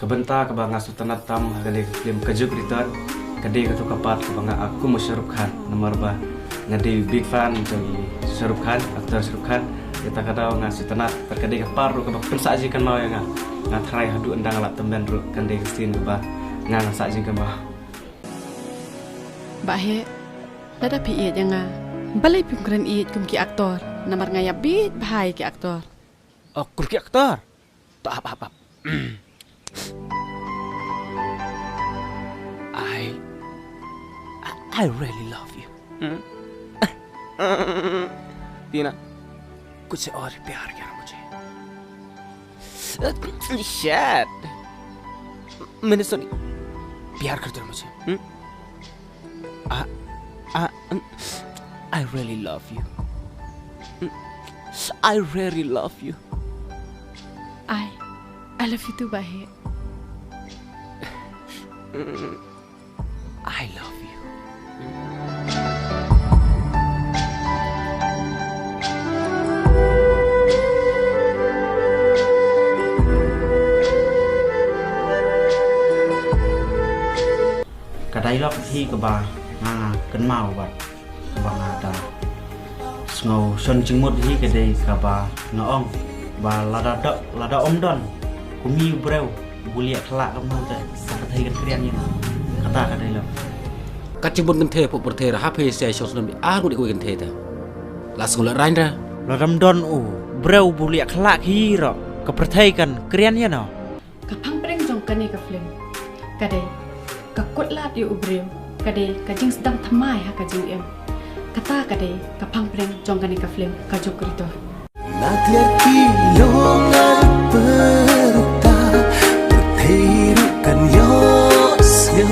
Kebenta kebanga sutanat tam kali film kejuk ritan kadi ketu kapat kebanga aku Shahrukh Khan nomor ba ngadi big fan dari Shahrukh Khan aktor Shahrukh Khan kita kadang ngasih tanat terkadi kapar ru kebak pensaji kan mau ya ngatrai hadu endang alat temben ru kadi kestin keba ngang saji kan bah bahe dada pi iet yang balai pimkren iet kum ki aktor nomor ngayap bit bahai ki aktor Aku ki aktor tak apa-apa. I really love you. Tina, कुछ और प्यार क्या मुझे? Shit. मैंने सुनी प्यार करते हो मुझे? I really love you. I really love you. I love you too bahe. I love you. Cái dialog thi của bà cân màu vậy bà ada ngầu xuân chứng một thi cái đây cả bà ngõ ông bà lada om don kumi breu bulia kelak kamu teh kata thi kan kerian ni kata cái dialog Kacibun kan the puk bertera HP saya shosnom aku di kan the ta. Langsung la rain ra. lada don breu bulia kelak hiro ke perthai kan kerian ya no Kapang preng jong kani ka film kadai ka kutlat yu ubreu kadai ka jing sedang thamai ha ka jing em kata kadai kapang preng jong kani ka film ka jokrito Natia kilongan peruta berterukan yosyada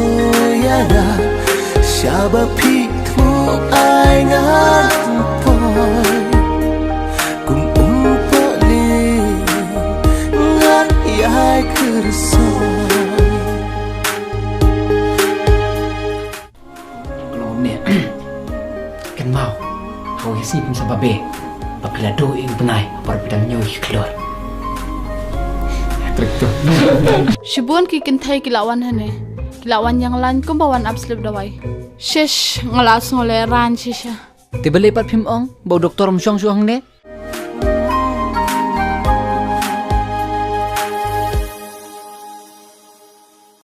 Syaba pitmu aingan poy Kum umpali ngan yai kersoy Kalau ni kan mau kau isi pun sababe apabila do ing penai apabila nyoi keluar trik tu Shibun ki kintai kilawan hane kilawan yang lain ko bawan absolute dawai shesh ngalas ngole ran shisha tiba lepat phim ong bau doktor msyong syong ne